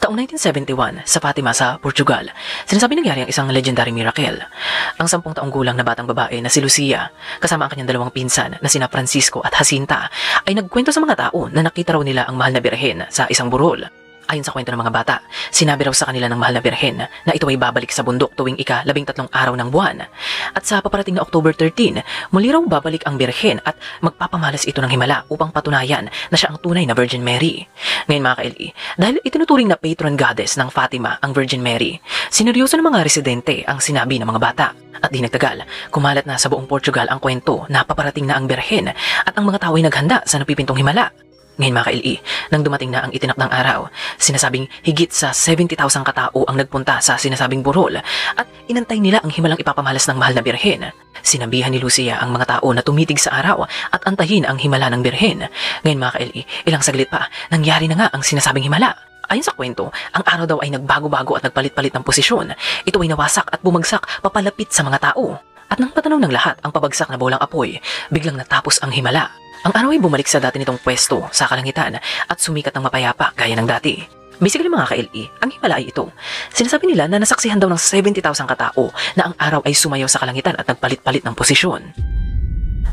Taong 1971 sa Fatima sa Portugal, sinasabi nangyari ang isang legendary miracle. Ang 10 taong gulang na batang babae na si Lucia, kasama ang kanyang dalawang pinsan na sina Francisco at Jacinta, ay nagkwento sa mga tao na nakita raw nila ang mahal na birhen sa isang burol. Ayon sa kwento ng mga bata, sinabi raw sa kanila ng mahal na birhen na ito ay babalik sa bundok tuwing ika-13 araw ng buwan. At sa paparating na October 13, muli raw babalik ang birhen at magpapamalas ito ng himala upang patunayan na siya ang tunay na Virgin Mary. Ngayon mga ka-LE, dahil itinuturing na patron goddess ng Fatima ang Virgin Mary, sineryoso ng mga residente ang sinabi ng mga bata. At di nagtagal, kumalat na sa buong Portugal ang kwento na paparating na ang birhen at ang mga tao ay naghanda sa napipintong himala. Ngayon mga ka-LE, nang dumating na ang itinakdang araw, sinasabing higit sa 70,000 katao ang nagpunta sa sinasabing burol at inantay nila ang himalang ipapamalas ng mahal na birhen. Sinabihan ni Lucia ang mga tao na tumitig sa araw at antahin ang himala ng birhen. Ngayon mga ka-LE, ilang saglit pa, nangyari na nga ang sinasabing himala. Ayon sa kwento, ang araw daw ay nagbago-bago at nagpalit-palit ng posisyon. Ito ay nawasak at bumagsak papalapit sa mga tao. At nang patanaw ng lahat ang pabagsak na bolang apoy, biglang natapos ang himala. Ang araw ay bumalik sa dati nitong pwesto sa kalangitan at sumikat ng mapayapa gaya ng dati. Basically mga ka-LE, ang himala ay ito. Sinasabi nila na nasaksihan daw ng 70,000 katao na ang araw ay sumayaw sa kalangitan at nagpalit-palit ng posisyon.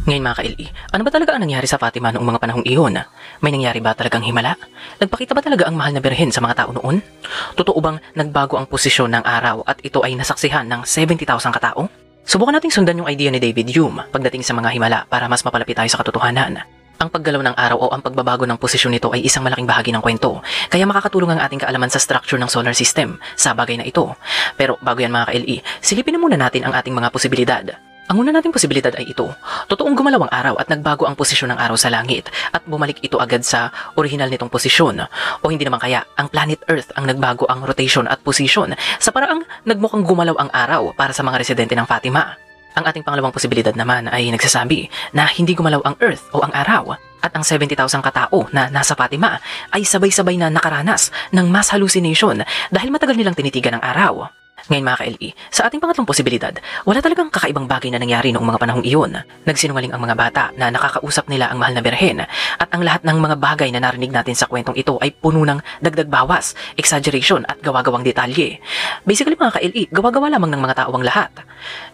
Ngayon mga ka-LE, ano ba talaga ang nangyari sa Fatima noong mga panahong iyon? May nangyari ba talagang himala? Nagpakita ba talaga ang mahal na birhen sa mga tao noon? Totoo bang nagbago ang posisyon ng araw at ito ay nasaksihan ng 70,000 katao? Subukan nating sundan yung idea ni David Hume pagdating sa mga himala para mas mapalapit tayo sa katotohanan. Ang paggalaw ng araw o ang pagbabago ng posisyon nito ay isang malaking bahagi ng kwento, kaya makakatulong ang ating kaalaman sa structure ng solar system sa bagay na ito. Pero bago yan mga ka-LE, silipin na muna natin ang ating mga posibilidad. Ang una nating posibilidad ay ito. Totoong gumalaw ang araw at nagbago ang posisyon ng araw sa langit at bumalik ito agad sa orihinal nitong posisyon. O hindi naman kaya ang planet Earth ang nagbago ang rotation at posisyon sa paraang nagmukhang gumalaw ang araw para sa mga residente ng Fatima. Ang ating pangalawang posibilidad naman ay nagsasabi na hindi gumalaw ang Earth o ang araw at ang 70,000 katao na nasa Fatima ay sabay-sabay na nakaranas ng mass hallucination dahil matagal nilang tinitigan ang araw. Ngayon mga ka-LE, sa ating pangatlong posibilidad, wala talagang kakaibang bagay na nangyari noong mga panahong iyon. Nagsinungaling ang mga bata na nakakausap nila ang mahal na birhen at ang lahat ng mga bagay na narinig natin sa kwentong ito ay puno ng dagdag bawas, exaggeration at gawa-gawang detalye. Basically mga ka-LE, gawa-gawa lamang ng mga tao ang lahat.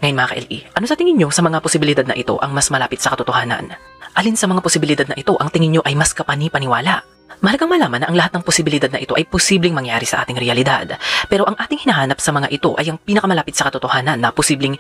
Ngayon mga ka-LE, ano sa tingin nyo sa mga posibilidad na ito ang mas malapit sa katotohanan? Alin sa mga posibilidad na ito ang tingin nyo ay mas kapani-paniwala? Mahalagang malaman na ang lahat ng posibilidad na ito ay posibleng mangyari sa ating realidad. Pero ang ating hinahanap sa mga ito ay ang pinakamalapit sa katotohanan na posibleng